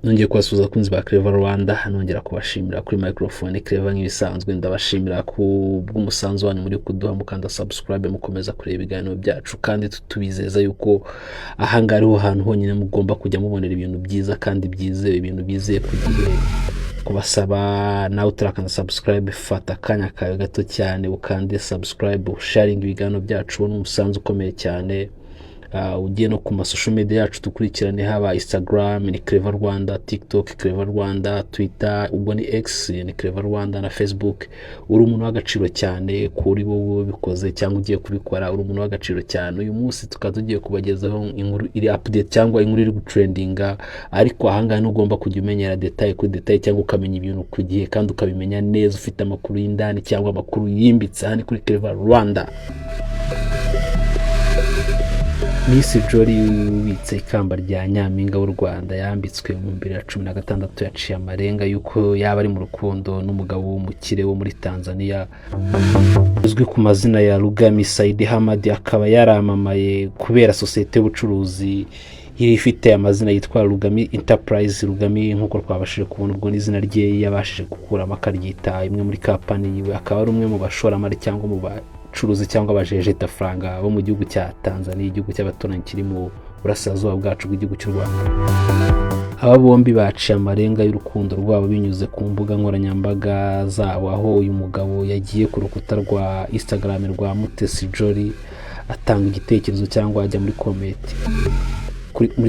nongeye kubasuhuza abakunzi ba Clever Rwanda, nongera kubashimira kuri microphone Clever nk'ibisanzwe. Ndabashimira ku bw'umusanzu wanyu muri kuduha, mukanda subscribe, mukomeza kureba ibiganiro byacu, kandi tubizeza yuko ahanga ariho hantu honyine mugomba kujya mubonera ibintu byiza kandi byizewe, ibintu bizeye kugiye kubasaba nawe utarakanda subscribe, fata akanya kawe gato cyane ukande subscribe, sharing ibiganiro byacu, n'umusanzu ukomeye cyane. Ugiye no ku social media yacu dukurikirane, haba Instagram ni Clever Rwanda, TikTok Clever Rwanda, Twitter ubwo ni X ni Clever Rwanda, na Facebook. Uri umuntu w'agaciro cyane kuri wowe bikoze cyangwa ugiye kubikora, uri umuntu w'agaciro cyane. Uyu munsi tugiye kubagezaho inkuru iri update cyangwa inkuru iri gutrendinga, ariko ahanga ugomba kujya umenyera detail kuri detail, cyangwa ukamenya ibintu ku gihe kandi ukabimenya neza, ufite amakuru y'indani cyangwa amakuru yimbitse hano kuri Clever Rwanda. Miss Jolly ubitse ikamba rya Nyampinga w'u Rwanda yambitswe mu 2016 yaciye amarenga yuko yaba ari mu rukundo n'umugabo w'umukire wo muri Tanzania uzwi ku mazina ya Rugami Said Hamad. Akaba yaramamaye kubera sosiyete y'ubucuruzi iri ifite amazina yitwa Rugami Enterprise. Rugami nk'uko twabashije kubona ubwo n'izina rye yabashije gukuramo akaryita imwe muri company yiwe. Akaba ari umwe mu bashoramari cyangwa mu curuzi cyangwa abajejeta franga bo mu gihugu cya Tanzania, igihugu cy'abaturanyi kiri mu burasirazuba bwacu bw'igihugu cy'u Rwanda. Aba bombi baciye amarenga y'urukundo rwabo binyuze ku mbuga nkoranyambaga zabo, aho uyu mugabo yagiye ku rukuta rwa Instagram rwa Mutesi Jolly atanga igitekerezo cyangwa ajya muri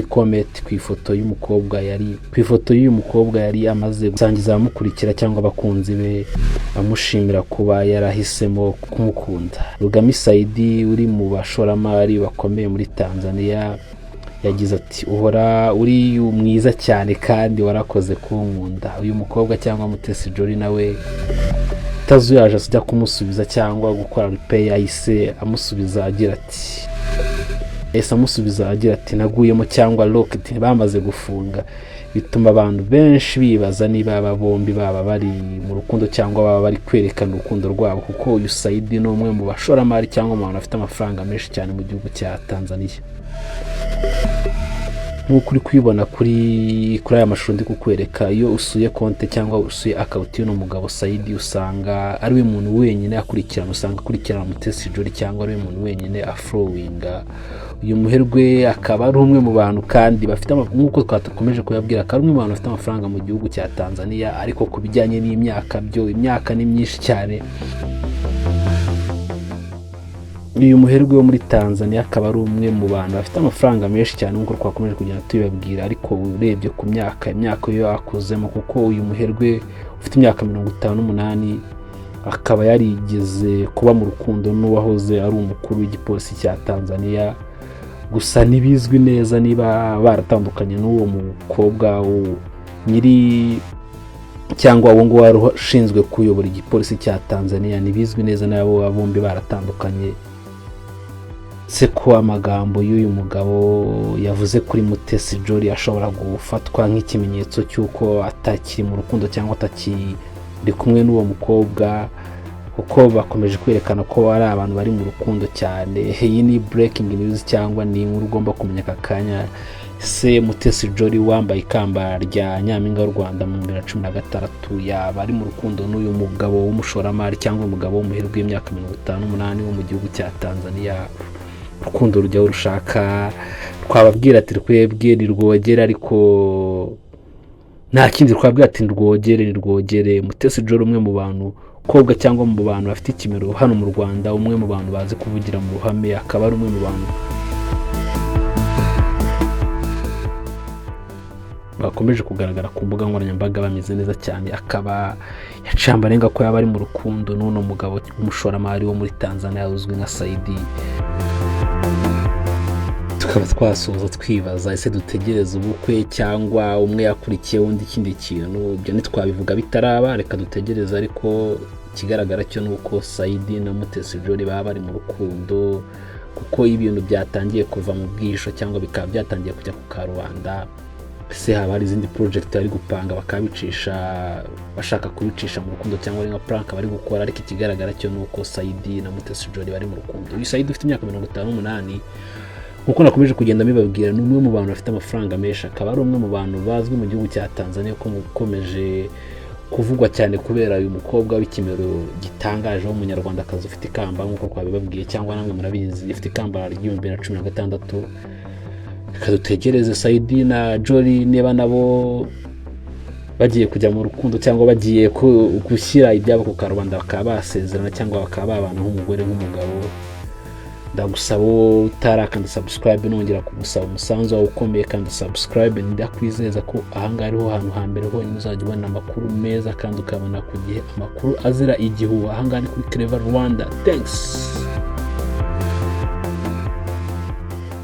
comment ku ifoto y'uyu mukobwa yari amaze gusangiza abamukurikira cyangwa abakunzi be, amushimira kuba yarahisemo kumukunda. Rugami Said uri mu bashoramari bakomeye muri Tanzania yagize ati, uhora uri mwiza cyane kandi warakoze kunkunda. Uyu mukobwa cyangwa Mutesi Jolly nawe tazuyaje ajya kumusubiza cyangwa gukora repay, yahise amusubiza agira ati naguyemo cyangwa locked, bamaze gufunga. Bituma abantu benshi bibaza niba aba bombi baba bari mu rukundo cyangwa baba bari kwerekana urukundo rwabo, kuko uyu Said ni umwe mu bashoramari cyangwa mu bantu bafite amafaranga menshi cyane mu gihugu cya Tanzania. Nk'uko uri kwibona kuri aya mashusho ndi kukwereka, iyo usuye konte cyangwa usuye account y'uno mugabo Said, usanga ari we muntu wenyine akurikirana, usanga akurikirana Mutesi Jolly cyangwa ari we muntu wenyine aflowinga uyu muherwe. Akaba ari umwe mu bantu kandi bafite nk'uko twakomeje kuyabwira, akaba ari umwe mu bantu bafite amafaranga mu gihugu cya Tanzania. Ariko ku bijyanye n'imyaka imyaka ni myinshi cyane. Uyu muherwe wo muri Tanzania akaba ari umwe mu bantu bafite amafaranga menshi cyane nk'uko twakomeje kugenda tubabwira, ariko urebye ku myaka yo akozemo, kuko uyu muherwe ufite imyaka 58 akaba yarigeze kuba mu rukundo n'uwahoze ari umukuru w'igipolisi cya Tanzania. Gusa ntibizwi neza niba baratandukanye n'uwo mukobwa nyiri cyangwa uwo ngo wari ushinzwe kuyobora igipolisi cya Tanzania. Ntibizwi neza nabo bombi baratandukanye. Se ko amagambo y'uyu mugabo yavuze kuri Mutesi Jolly ashobora gufatwa nk'ikimenyetso cy'uko atakiri mu rukundo cyangwa atakiri kumwe n'uwo mukobwa, kuko bakomeje kwerekana ko ari abantu bari mu rukundo cyane. Iyi ni breaking news cyangwa ni inkuru ugomba kumenya aka kanya. Se Mutesi Jolly wambaye ikamba rya Nyampinga w'u Rwanda mu 2016 yaba ari mu rukundo n'uyu mugabo w'umushoramari cyangwa umugabo w'umuherwe w'imyaka 58 wo mu gihugu cya Tanzania. Urukundo rujya rushaka, twababwira ati twebwe ni rwogera, ariko nta kindi twabwira ati rwogere. Mutesi Jolly umwe mu bantu kobwa cyangwa mu bantu bafite ikimero hano mu Rwanda, umwe mu bantu bazi kuvugira mu ruhame, akaba ari umwe mu bantu bakomeje kugaragara ku mbuga nkoranyambaga bameze neza cyane. Akaba yaciye amarenga ko yaba ari mu rukundo n'uno mugabo w'umushoramari wo muri Tanzania uzwi nka Said. Tukaba twasoza twibaza, ese dutegereze ubukwe cyangwa umwe yakurikiye undi ikindi kintu? Ibyo ntitwabivuga bitaraba, reka dutegereze. Ariko ikigaragara cyo nuko Said na Mutesi Jolly baba bari mu rukundo, kuko ibintu byatangiye kuva mu bwisho cyangwa bikaba byatangiye kujya ku karubanda. Se haba hari izindi project bari gupanga bakabicisha, bashaka kubicisha mu rukundo cyangwa ari nka prank bari gukora. Ariko ikigaragara cyo nuko Said na Mutesi Jolly bari mu rukundo. Uyu Said ufite imyaka 58 kuko nakomeje kugenda mbibabwira ni umwe mu bantu bafite amafaranga menshi, akaba ari umwe mu bantu bazwi mu gihugu cya Tanzania ko mukomeje kuvugwa cyane kubera uyu mukobwa w'ikimero gitangaje w'umunyarwandakazi ufite ikamba nk'uko twabibabwiye, cyangwa namwe murabizi ifite ikamba ry'ibihumbi 2016. Reka dutegereze Saidi na Jolly niba nabo bagiye kujya mu rukundo cyangwa bagiye gushyira ibyabo ku karubanda bakaba basezerana cyangwa bakaba babana nk'umugore n'umugabo. Ndagusaba utarakanda subscribe nongera kugusaba umusanzu wawe ukomeye kandi subscribe, ndakwizeza ko ahangaha ariho hantu hambere honyine uzajya ubona amakuru meza kandi ukabona ku gihe amakuru azira igihuha. Ahangaha ni kuri Clever Rwanda. Thanks.